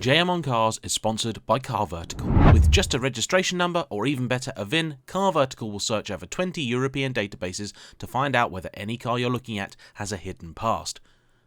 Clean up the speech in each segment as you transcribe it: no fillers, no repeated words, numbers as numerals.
JayEmm on Cars is sponsored by Car Vertical. With just a registration number, or even better, a VIN, Car Vertical will search over 20 European databases to find out whether any car you're looking at has a hidden past.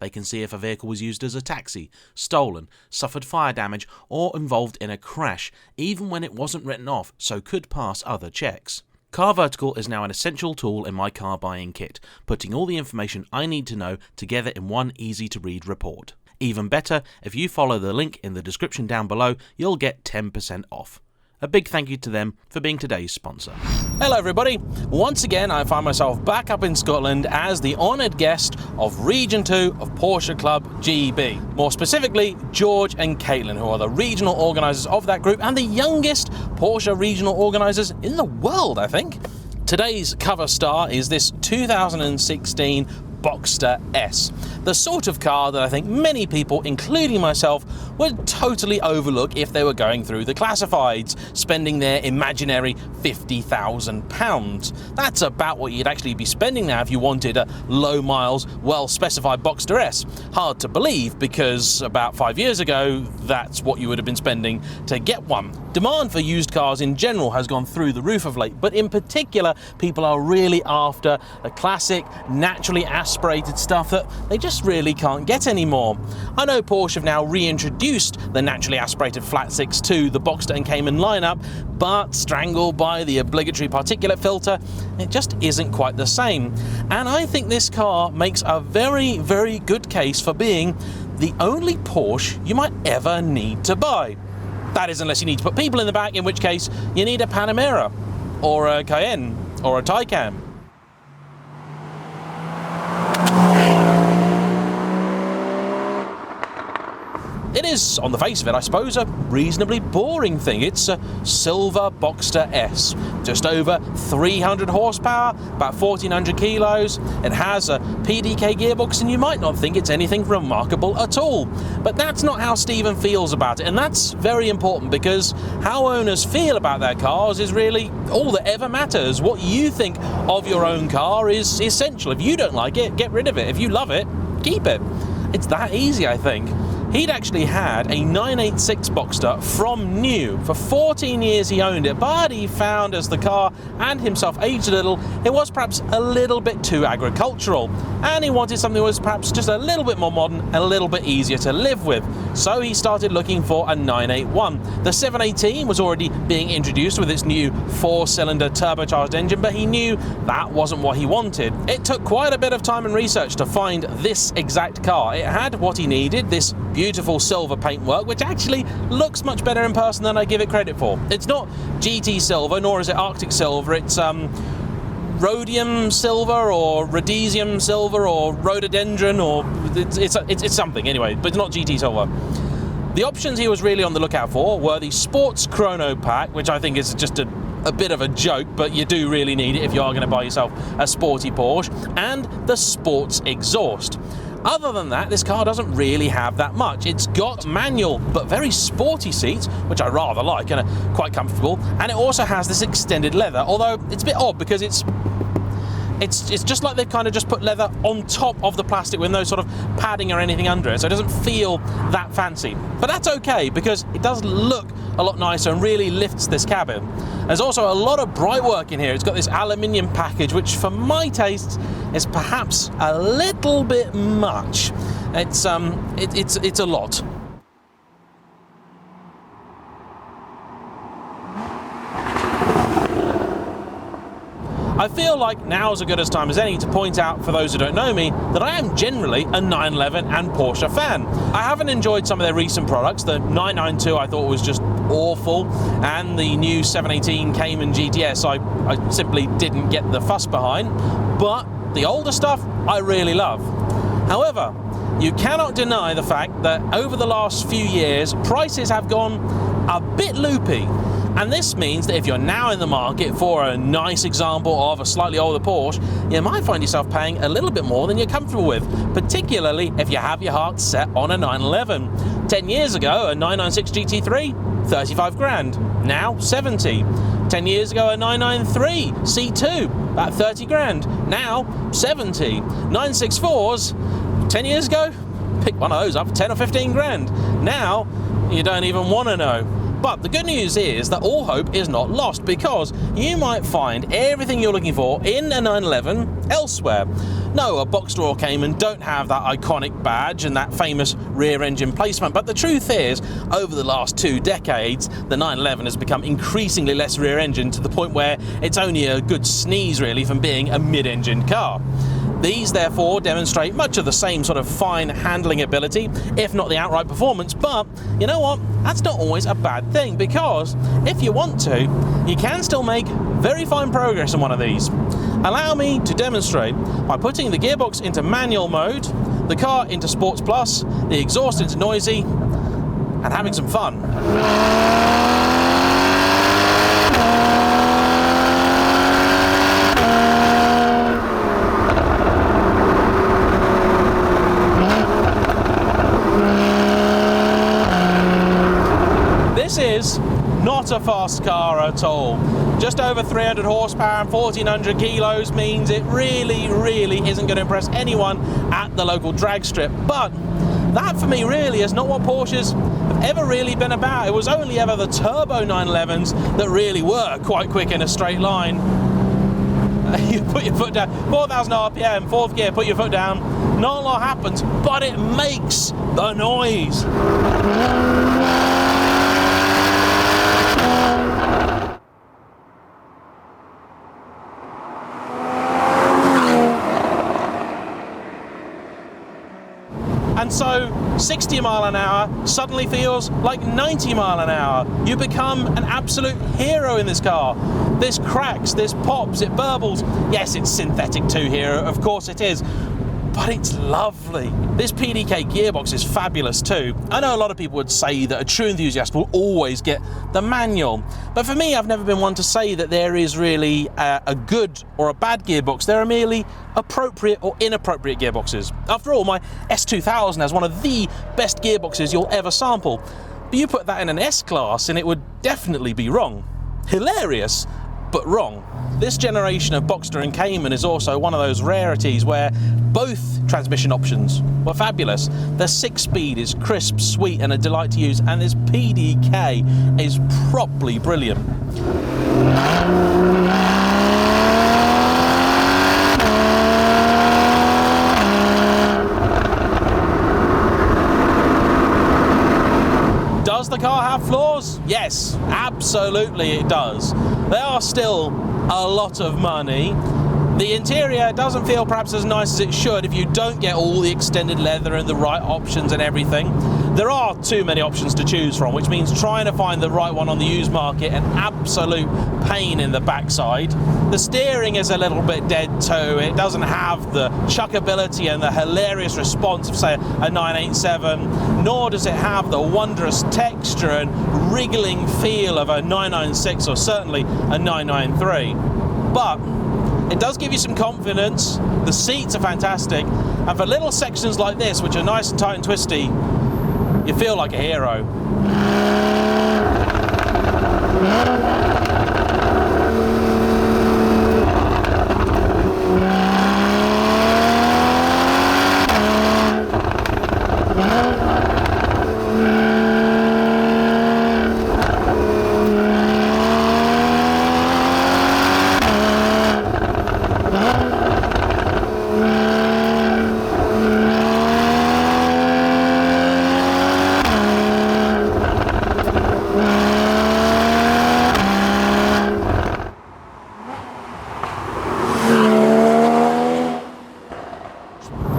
They can see if a vehicle was used as a taxi, stolen, suffered fire damage, or involved in a crash, even when it wasn't written off, so could pass other checks. Car Vertical is now an essential tool in my car buying kit, putting all the information I need to know together in one easy-to-read report. Even better, if you follow the link in the description down below, you'll get 10% off. A big thank you to them for being today's sponsor. Hello everybody, once again I find myself back up in Scotland as the honoured guest of Region 2 of Porsche Club GB. More specifically, George and Caitlin, who are the regional organisers of that group and the youngest Porsche regional organisers in the world, I think. Today's cover star is this 2016 Boxster S, the sort of car that I think many people, including myself, would totally overlook if they were going through the classifieds, spending their imaginary £50,000. That's about what you'd actually be spending now if you wanted a low miles, well-specified Boxster S. Hard to believe, because about 5 years ago, that's what you would have been spending to get one. Demand for used cars in general has gone through the roof of late, but in particular, people are really after the classic, naturally aspirated stuff that they just really can't get anymore. I know Porsche have now reintroduced the naturally aspirated flat six to the Boxster and Cayman lineup, but strangled by the obligatory particulate filter, it just isn't quite the same. And I think this car makes a very, very good case for being the only Porsche you might ever need to buy. That is, unless you need to put people in the back, in which case you need a Panamera, or a Cayenne, or a Taycan. It is, on the face of it, I suppose, a reasonably boring thing. It's a silver Boxster S, just over 300 horsepower, about 1,400 kilos. It has a PDK gearbox, and you might not think it's anything remarkable at all. But that's not how Stephen feels about it, and that's very important, because how owners feel about their cars is really all that ever matters. What you think of your own car is essential. If you don't like it, get rid of it. If you love it, keep it. It's that easy, I think. He'd actually had a 986 Boxster from new. For 14 years he owned it, but he found as the car and himself aged a little, it was perhaps a little bit too agricultural, and he wanted something that was perhaps just a little bit more modern and a little bit easier to live with. So he started looking for a 981. The 718 was already being introduced with its new 4-cylinder turbocharged engine, but he knew that wasn't what he wanted. It took quite a bit of time and research to find this exact car. It had what he needed, this beautiful silver paintwork, which actually looks much better in person than I give it credit for. It's not GT silver, nor is it Arctic silver. It's rhodium silver, or rhodesium silver, or rhododendron, or it's something anyway, but it's not GT silver. The options he was really on the lookout for were the Sports Chrono Pack, which I think is just a bit of a joke, but you do really need it if you are going to buy yourself a sporty Porsche, and the Sports Exhaust. Other than that, this car doesn't really have that much. It's got manual but very sporty seats, which I rather like and are quite comfortable, and it also has this extended leather, although it's a bit odd because it's just like they've kind of just put leather on top of the plastic with no sort of padding or anything under it, so it doesn't feel that fancy. But that's okay, because it does look a lot nicer and really lifts this cabin. There's also a lot of bright work in here. It's got this aluminium package, which for my tastes is perhaps a little bit much. It's a lot. I feel like now's as good a time as any to point out, for those who don't know me, that I am generally a 911 and Porsche fan. I haven't enjoyed some of their recent products. The 992 I thought was just awful, and the new 718 Cayman GTS I simply didn't get the fuss behind, but the older stuff I really love. However, you cannot deny the fact that over the last few years, prices have gone a bit loopy. And this means that if you're now in the market for a nice example of a slightly older Porsche, you might find yourself paying a little bit more than you're comfortable with, particularly if you have your heart set on a 911. 10 years ago, a 996 GT3, 35 grand, now 70. 10 years ago, a 993 C2, about 30 grand, now 70. 964s, 10 years ago, pick one of those up, 10 or 15 grand. Now, you don't even want to know. But the good news is that all hope is not lost, because you might find everything you're looking for in a 911 elsewhere. No, a Boxster or Cayman don't have that iconic badge and that famous rear engine placement, but the truth is, over the last 2 decades, the 911 has become increasingly less rear engine, to the point where it's only a good sneeze really from being a mid-engine car. These therefore demonstrate much of the same sort of fine handling ability, if not the outright performance, but you know what? That's not always a bad thing, because if you want to, you can still make very fine progress in one of these. Allow me to demonstrate by putting the gearbox into manual mode, the car into Sports Plus, the exhaust into noisy, and having some fun. This is not a fast car at all. Just over 300 horsepower and 1,400 kilos means it really isn't going to impress anyone at the local drag strip. But that for me really is not what Porsches have ever really been about. It was only ever the turbo 911s that really were quite quick in a straight line. You put your foot down, 4,000 RPM, 4th gear, put your foot down, not a lot happens, but it makes the noise. And so 60 mile an hour suddenly feels like 90 mile an hour. You become an absolute hero in this car. This cracks, this pops, it burbles. Yes, it's synthetic too here, of course it is, but it's lovely. This PDK gearbox is fabulous too. I know a lot of people would say that a true enthusiast will always get the manual, but for me, I've never been one to say that there is really a good or a bad gearbox. There are merely appropriate or inappropriate gearboxes. After all, my S2000 has one of the best gearboxes you'll ever sample, but you put that in an S-Class and it would definitely be wrong. Hilarious, but wrong. This generation of Boxster and Cayman is also one of those rarities where both transmission options were fabulous. The 6-speed is crisp, sweet, and a delight to use, and this PDK is properly brilliant. Does the car have flaws? Yes, absolutely it does. They are still a lot of money. The interior doesn't feel perhaps as nice as it should if you don't get all the extended leather and the right options and everything. There are too many options to choose from, which means trying to find the right one on the used market an absolute pain in the backside. The steering is a little bit dead too. It doesn't have the chuckability and the hilarious response of, say, a 987, nor does it have the wondrous texture and wriggling feel of a 996 or certainly a 993. But it does give you some confidence. The seats are fantastic, and for little sections like this, which are nice and tight and twisty, you feel like a hero.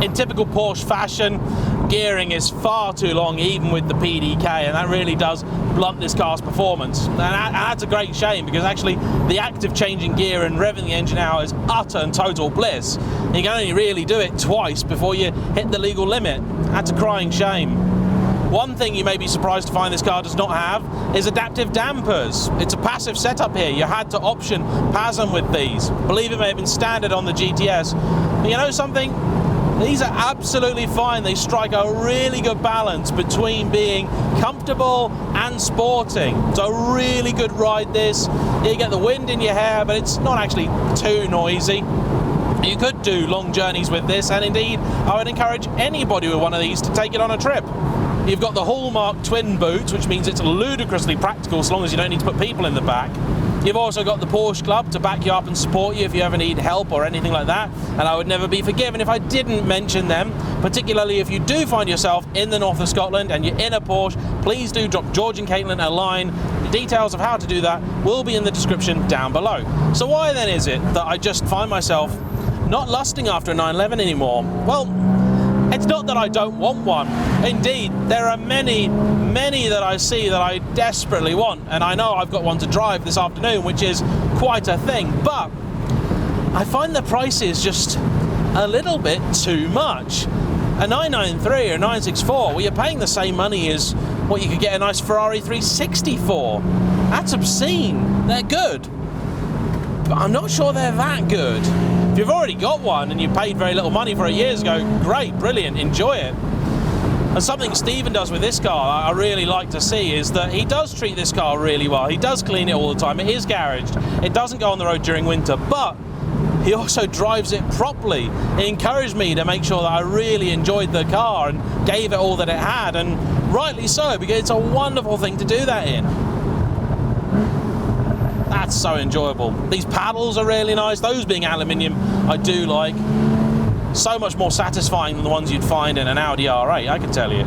In typical Porsche fashion, gearing is far too long, even with the PDK, and that really does blunt this car's performance. And that's a great shame, because actually the act of changing gear and revving the engine out is utter and total bliss. You can only really do it twice before you hit the legal limit. That's a crying shame. One thing you may be surprised to find this car does not have is adaptive dampers. It's a passive setup here. You had to option PASM with these. I believe it may have been standard on the GTS. But you know something? These are absolutely fine. They strike a really good balance between being comfortable and sporting. It's a really good ride, this. You get the wind in your hair, but it's not actually too noisy. You could do long journeys with this, and indeed, I would encourage anybody with one of these to take it on a trip. You've got the hallmark twin boots, which means it's ludicrously practical as long as you don't need to put people in the back. You've also got the Porsche Club to back you up and support you if you ever need help or anything like that, and I would never be forgiven if I didn't mention them, particularly if you do find yourself in the north of Scotland and you're in a Porsche. Please do drop George and Caitlin a line. The details of how to do that will be in the description down below. So why then is it that I just find myself not lusting after a 911 anymore? Well, it's not that I don't want one. Indeed, there are many that I see that I desperately want, and I know I've got one to drive this afternoon, which is quite a thing, but I find the prices just a little bit too much. A 993 or a 964, well, you're paying the same money as what you could get a nice Ferrari 360 for. That's obscene. They're good, but I'm not sure they're that good. If you've already got one and you paid very little money for it years ago, great, brilliant, enjoy it. And something Stephen does with this car I really like to see is that he does treat this car really well. He does clean it all the time. It is garaged. It doesn't go on the road during winter, but he also drives it properly. He encouraged me to make sure that I really enjoyed the car and gave it all that it had, and rightly so, because it's a wonderful thing to do that in. That's so enjoyable. These paddles are really nice. Those being aluminium, I do like. So much more satisfying than the ones you'd find in an Audi R8, I can tell you.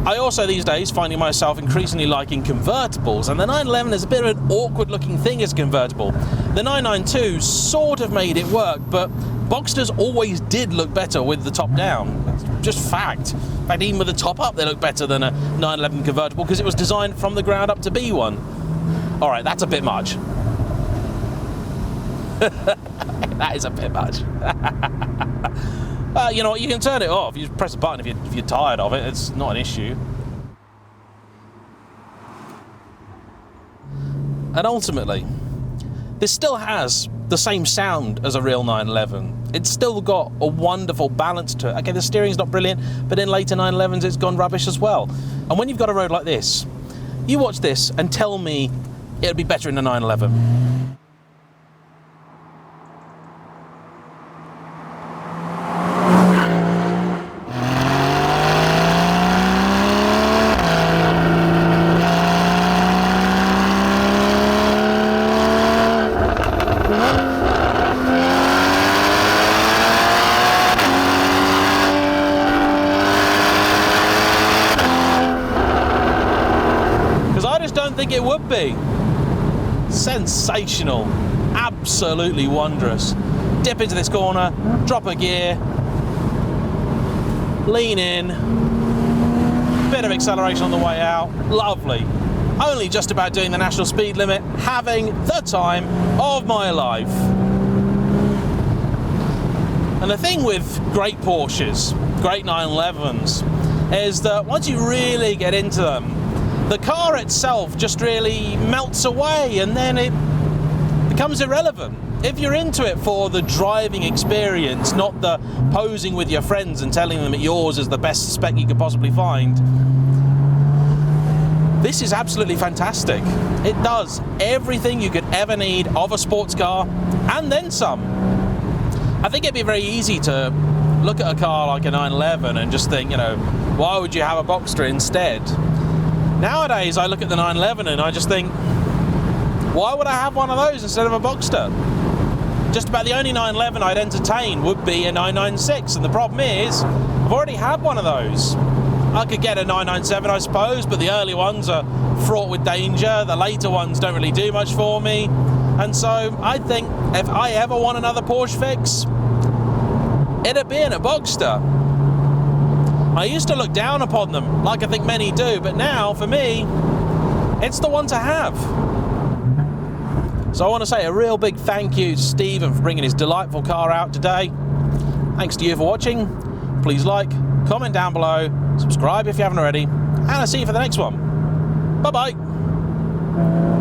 I also these days finding myself increasingly liking convertibles, and the 911 is a bit of an awkward looking thing as a convertible. The 992 sort of made it work, but Boxsters always did look better with the top down. That's just fact. In fact, even with the top up, they look better than a 911 convertible because it was designed from the ground up to be one. All right, that's a bit much. That is a bit much. You know what, you can turn it off. You just press a button if you're tired of it. It's not an issue. And ultimately, this still has the same sound as a real 911. It's still got a wonderful balance to it. Okay, the steering's not brilliant, but in later 911s it's gone rubbish as well. And when you've got a road like this, you watch this and tell me it'll be better in a 911. It would be sensational, absolutely wondrous. Dip into this corner, drop a gear, lean in, bit of acceleration on the way out, lovely. Only just about doing the national speed limit, having the time of my life. And the thing with great Porsches, great 911s, is that once you really get into them, the car itself just really melts away and then it becomes irrelevant. If you're into it for the driving experience, not the posing with your friends and telling them that yours is the best spec you could possibly find, this is absolutely fantastic. It does everything you could ever need of a sports car and then some. I think it'd be very easy to look at a car like a 911 and just think, you know, why would you have a Boxster instead? Nowadays, I look at the 911 and I just think, why would I have one of those instead of a Boxster? Just about the only 911 I'd entertain would be a 996, and the problem is, I've already had one of those. I could get a 997, I suppose, but the early ones are fraught with danger, the later ones don't really do much for me, and so I think if I ever want another Porsche fix, it'd be in a Boxster. I used to look down upon them, like I think many do, but now, for me, it's the one to have. So I want to say a real big thank you to Stephen for bringing his delightful car out today. Thanks to you for watching. Please like, comment down below, subscribe if you haven't already, and I'll see you for the next one. Bye-bye.